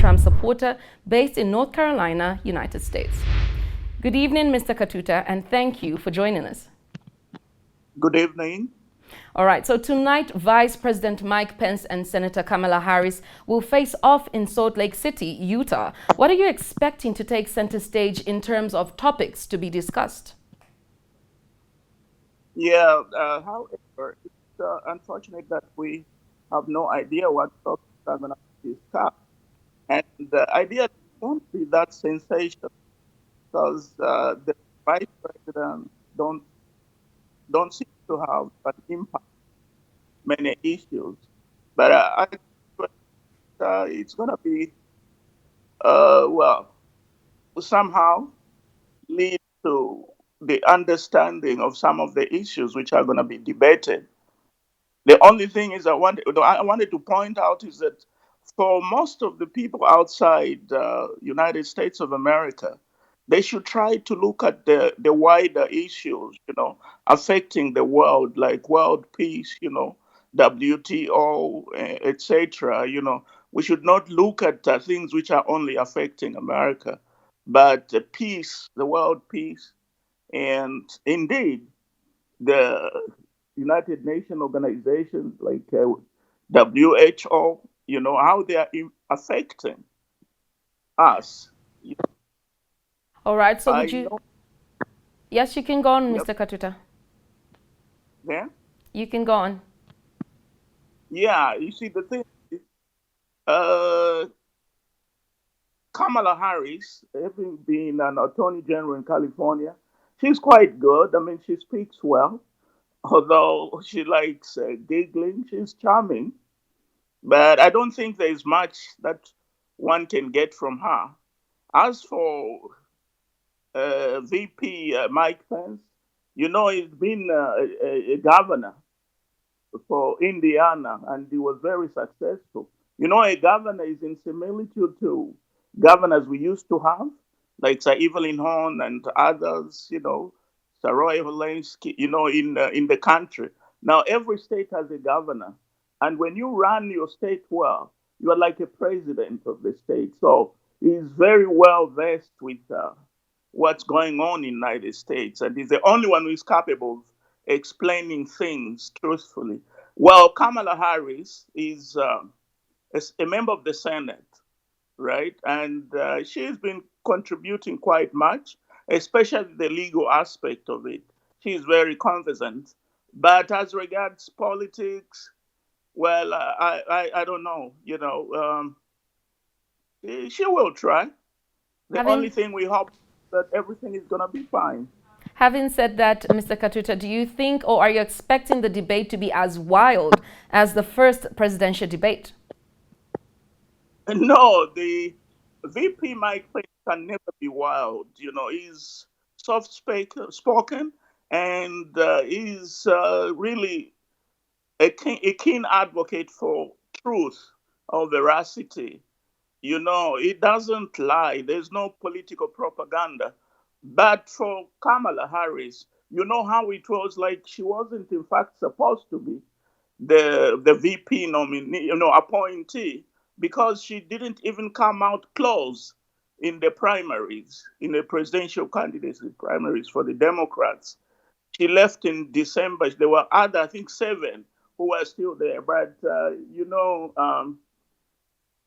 Trump supporter based in North Carolina, United States. Good evening, Mr. Katuka, and thank you for joining us. Good evening. All right, so tonight, Vice President Mike Pence and Senator Kamala Harris will face off in Salt Lake City, Utah. What are you expecting to take center stage in terms of topics to be discussed? Yeah, however, it's unfortunate that we have no idea what topics are going to be discussed. And the idea won't be that sensational because the vice president don't don't seem to have an impact on many issues. But I think it's going to be, well, somehow lead to the understanding of some of the issues which are going to be debated. The only thing is I wanted to point out is that for most of the people outside United States of America, they should try to look at the wider issues, affecting the world, like world peace, WTO, etc. We should not look at things which are only affecting America, but peace, the world peace, and indeed the United Nations organizations like WHO, how they are affecting us. All right, so would I you... know Yes, you can go on, yep, Mr. Katuta. yeah. You can go on. Yeah, you see, the thing is, uh, Kamala Harris, having been an attorney general in California, she's quite good. I mean, she speaks well, although she likes giggling. She's charming, but I don't think there's much that one can get from her. As for VP Mike Pence, he's been a governor for Indiana and he was very successful. A governor is in similitude to governors we used to have, like Sir Evelyn Horn and others, Saroy Holensky, in the country. Now, every state has a governor. And when you run your state well, you are like a president of the state. So he's very well versed with what's going on in the United States. And he's the only one who is capable of explaining things truthfully. Well, Kamala Harris is a member of the Senate, right? And she's been contributing quite much, especially the legal aspect of it. She's very conversant. But as regards politics, well, I don't know. She will try. The only Having thing we hope that everything is going to be fine. Having said that, Mr. Katuta, do you think or are you expecting the debate to be as wild as the first presidential debate? No, the VP Mike Pence can never be wild. He's spoken and he's really a keen advocate for truth or veracity. He doesn't lie. There's no political propaganda. But for Kamala Harris, you know how it was like she wasn't in fact supposed to be the VP nominee, appointee, because she didn't even come out close in the primaries, in the presidential candidacy primaries for the Democrats. She left in December. There were other, I think, 7 who were still there. But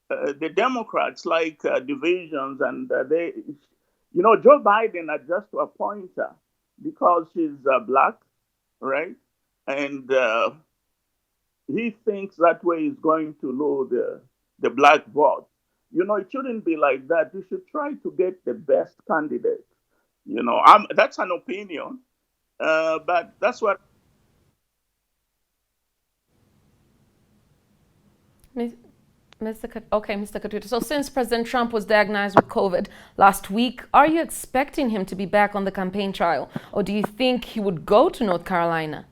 the Democrats like divisions, and Joe Biden had just to appoint her because she's black, right? And he thinks that way is going to lure the black vote. It shouldn't be like that. You should try to get the best candidate. That's an opinion, but that's what. Mr. Katuta. So since President Trump was diagnosed with COVID last week, are you expecting him to be back on the campaign trail? Or do you think he would go to North Carolina?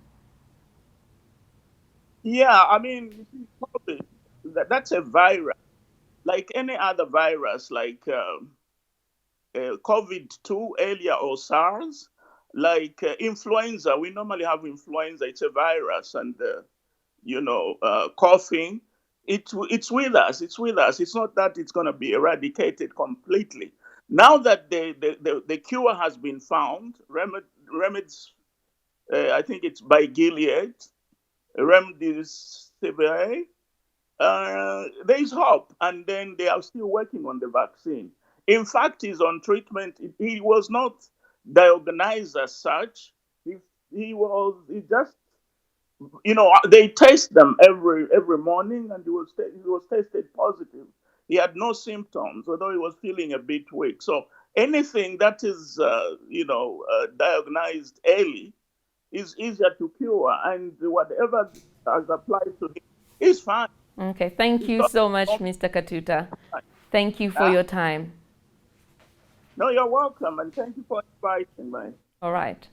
Yeah, I mean, you see, COVID, that's a virus, like any other virus, like COVID-2 earlier or SARS, like influenza. We normally have influenza. It's a virus, and coughing it's with us. It's with us. It's not that it's going to be eradicated completely. Now that the cure has been found, remedies, I think it's by Gilead, remdesivir, there is hope. And then they are still working on the vaccine. In fact, he's on treatment. He was not diagnosed as such. He just, they test them every morning, and he was tested positive. He had no symptoms, although he was feeling a bit weak. So anything that is diagnosed early is easier to cure, and whatever has applied to him is fine. Okay, thank It's you not- so much, Mr. Katuta. Thank you for uh, your time. no, you're welcome, and thank you for inviting me. All right.